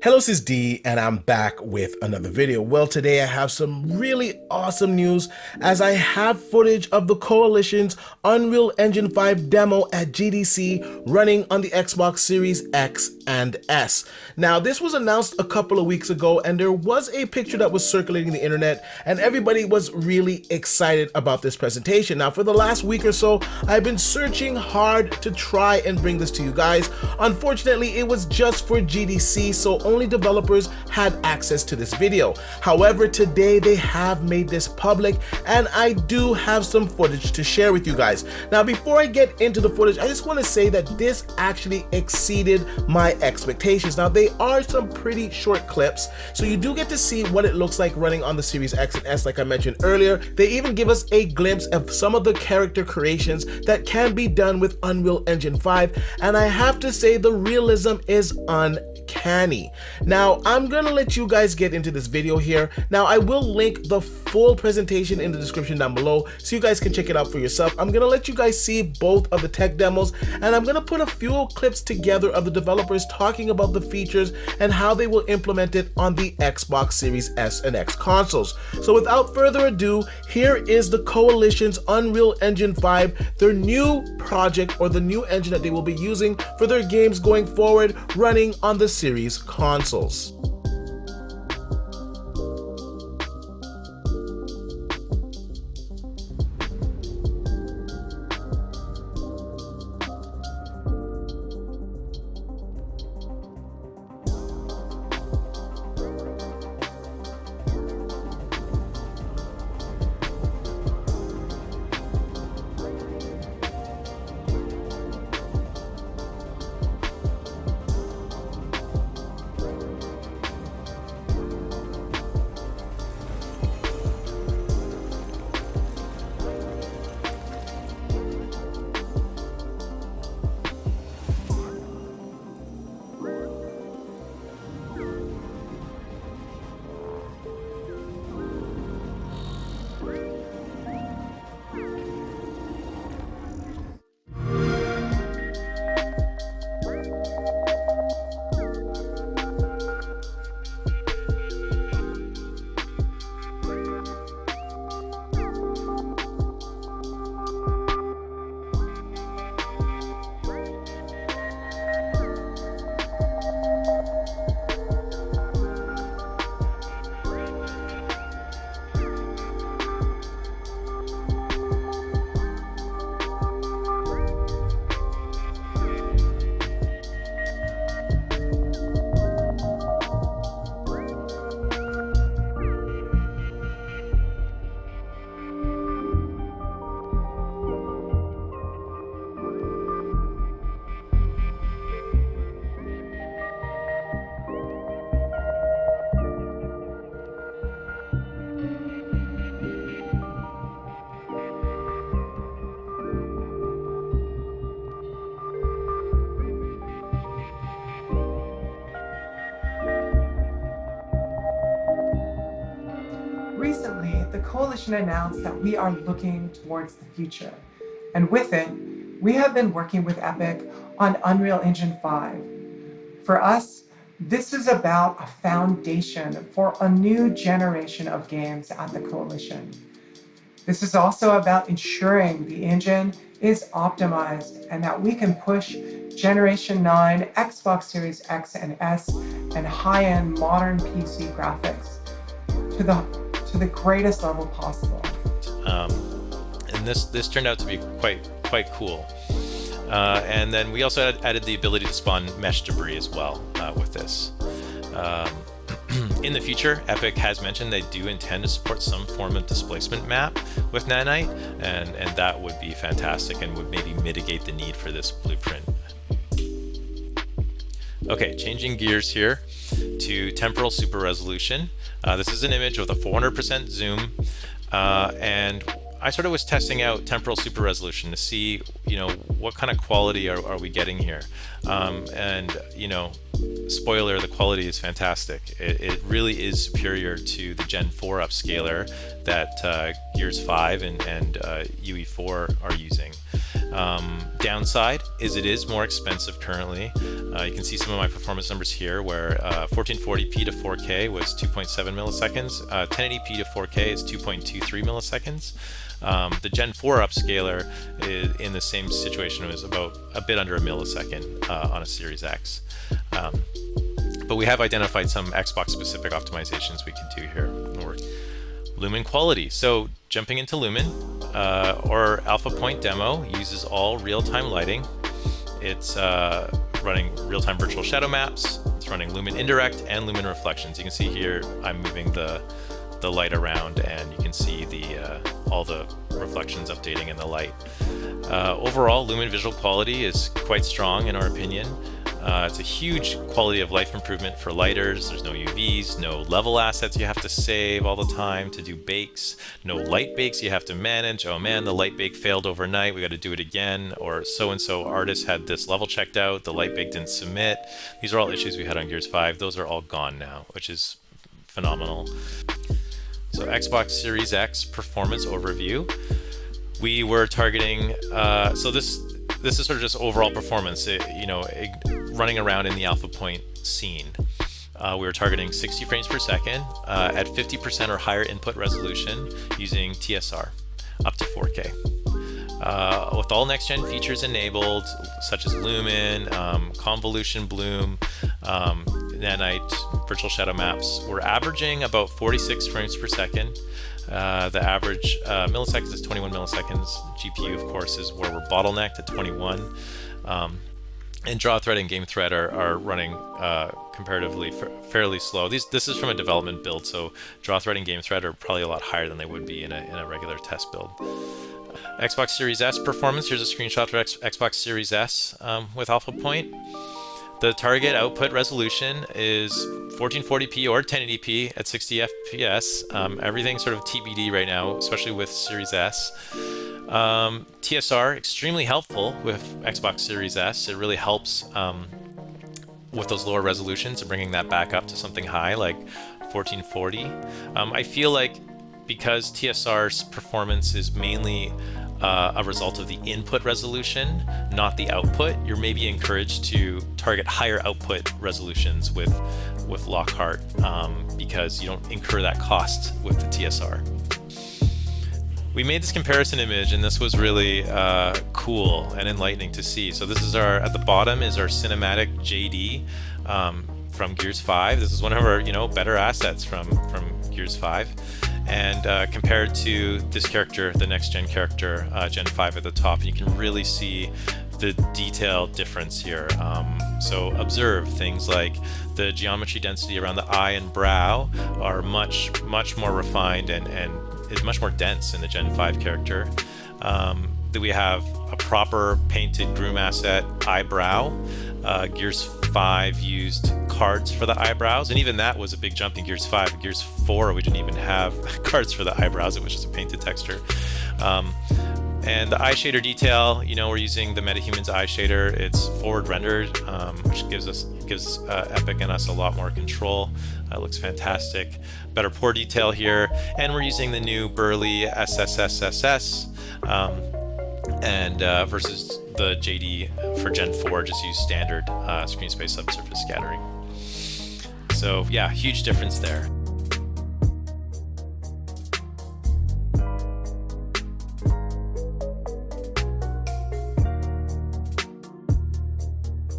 Hello, this is D, and I'm back with another video. Well, today I have some really awesome news as I have footage of the Coalition's Unreal Engine 5 demo at GDC running on the Xbox Series X and S. Now, this was announced a couple of weeks ago, and there was a picture that was circulating the internet, and everybody was really excited about this presentation. Now, for the last week or so, I've been searching hard to try and bring this to you guys. Unfortunately, it was just for GDC, so only developers had access to this video. However, today they have made this public, and I do have some footage to share with you guys. Now, before I get into the footage, I just want to say that this actually exceeded my expectations. Now, they are some pretty short clips, so you do get to see what it looks like running on the Series X and S like I mentioned earlier. They even give us a glimpse of some of the character creations that can be done with Unreal Engine 5, and I have to say the realism is uncanny. Now, I'm gonna let you guys get into this video here. Now, I will link the full presentation in the description down below so you guys can check it out for yourself. I'm gonna let you guys see both of the tech demos, and I'm gonna put a few clips together of the developers talking about the features and how they will implement it on the Xbox Series S and X consoles. So without further ado, here is the Coalition's Unreal Engine 5, their new project or the new engine that they will be using for their games going forward, running on the Series consoles. Recently, the Coalition announced that we are looking towards the future, and with it, we have been working with Epic on Unreal Engine 5. For us, this is about a foundation for a new generation of games at the Coalition. This is also about ensuring the engine is optimized and that we can push Generation 9 Xbox Series X and S and high-end modern PC graphics to the greatest level possible. And this turned out to be quite cool. And then we also added the ability to spawn mesh debris as well with this. In the future, Epic has mentioned they do intend to support some form of displacement map with Nanite, and that would be fantastic and would maybe mitigate the need for this blueprint. Okay, changing gears here to temporal super resolution. This is an image with a 400% zoom, and I sort of was testing out temporal super resolution to see, what kind of quality are we getting here, and spoiler, the quality is fantastic. It really is superior to the Gen 4 upscaler that Gears 5 and UE4 are using. Downside is it is more expensive currently. You can see some of my performance numbers here where 1440p to 4K was 2.7 milliseconds, 1080p to 4K is 2.23 milliseconds. The Gen 4 upscaler is in the same situation, was about a bit under a millisecond on a Series X. But we have identified some Xbox specific optimizations we can do here. Lumen quality. So jumping into Lumen, our Alpha Point demo uses all real-time lighting. It's running real-time virtual shadow maps. It's running Lumen Indirect and Lumen Reflections. You can see here I'm moving the light around, and you can see all the reflections updating in the light. Overall, Lumen visual quality is quite strong in our opinion. It's a huge quality of life improvement for lighters. There's no UVs, no level assets you have to save all the time to do bakes, no light bakes you have to manage. Oh man, the light bake failed overnight, we got to do it again. Or so-and-so artist had this level checked out, the light bake didn't submit. These are all issues we had on Gears 5. Those are all gone now, which is phenomenal. So Xbox Series X performance overview. We were targeting, so this is sort of just overall performance, running around in the Alpha Point scene. We were targeting 60 frames per second at 50% or higher input resolution using TSR up to 4K. With all next-gen features enabled, such as Lumen, convolution bloom, nanite, virtual shadow maps, we're averaging about 46 frames per second. The average milliseconds is 21 milliseconds. GPU, of course, is where we're bottlenecked at 21. And draw thread and game thread are running comparatively fairly slow. This is from a development build, so draw thread and game thread are probably a lot higher than they would be in a regular test build. Xbox Series S performance. Here's a screenshot for Xbox Series S with Alpha Point. The target output resolution is 1440p or 1080p at 60 FPS. Everything's sort of TBD right now, especially with Series S. TSR, extremely helpful with Xbox Series S. It really helps with those lower resolutions and bringing that back up to something high like 1440. I feel like because TSR's performance is mainly a result of the input resolution, not the output, you're maybe encouraged to target higher output resolutions with Lockhart because you don't incur that cost with the TSR. We made this comparison image, and this was really cool and enlightening to see. So this is at the bottom is our cinematic JD from Gears 5. This is one of our better assets from Gears 5. And compared to this character, the next gen character, Gen 5 at the top, you can really see the detailed difference here. So observe things like the geometry density around the eye and brow are much more refined and is much more dense in the Gen 5 character. That we have a proper painted groom asset eyebrow. Gears 5 used cards for the eyebrows, and even that was a big jump in Gears 5. Gears 4, we didn't even have cards for the eyebrows, it was just a painted texture. And the eye shader detail, we're using the MetaHumans eye shader. It's forward rendered, which gives Epic and us a lot more control. It looks fantastic. Better pore detail here, and we're using the new Burley SSSSS, and versus the JD for Gen 4 just use standard screen space subsurface scattering. So yeah, huge difference there.